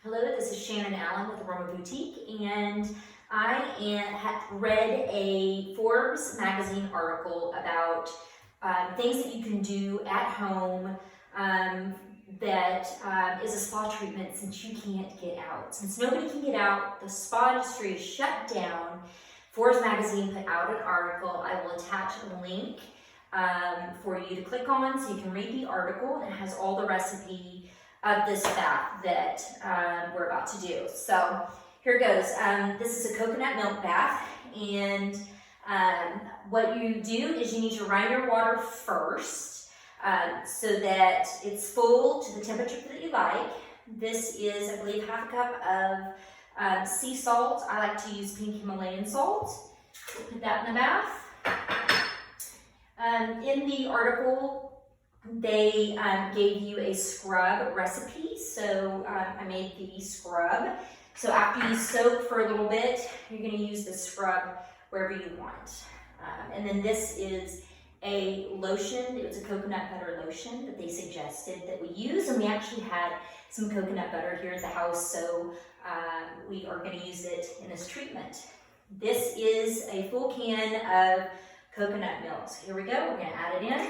Hello, this is Shannon Allen with Aroma Boutique, and I have read a Forbes magazine article about things that you can do at home that is a spa treatment since you can't get out. Since nobody can get out, the spa industry is shut down. Forbes magazine put out an article. I will attach a link for you to click on so you can read the article. It has all the recipe of this bath that we're about to do. So here goes. This is a coconut milk bath, and what you do is you need to run your water first so that it's full to the temperature that you like. This is, I believe, half a cup of sea salt. I like to use pink Himalayan salt. Put that in the bath. In the article, they gave you a scrub recipe, so I made the scrub. So after you soak for a little bit, you're going to use the scrub wherever you want. And then this is a lotion. It was a coconut butter lotion that they suggested that we use, and we actually had some coconut butter here at the house, so we are going to use it in this treatment. This is a full can of coconut milk. So here we go. We're going to add it in.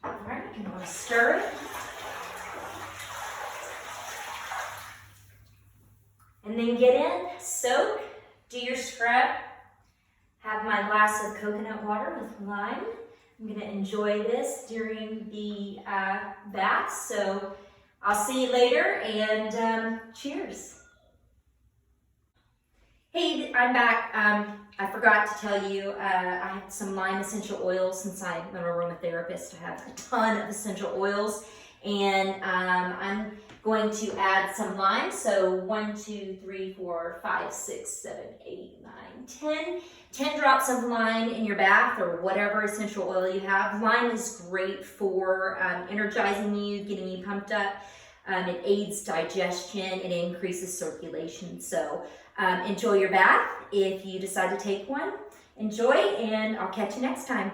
Alright, you can stir it. And then get in, soak, do your scrub. Have my glass of coconut water with lime. I'm going to enjoy this during the bath. So I'll see you later, and cheers. Hey, I'm back. I forgot to tell you, I had some lime essential oils. Since I'm an aromatherapist, I have a ton of essential oils, and I'm going to add some lime. So 1, 2, 3, 4, 5, 6, 7, 8, 9, 10. 10 drops of lime in your bath or whatever essential oil you have. Lime is great for energizing you, getting you pumped up. It aids digestion, it increases circulation. So enjoy your bath. If you decide to take one, enjoy, and I'll catch you next time.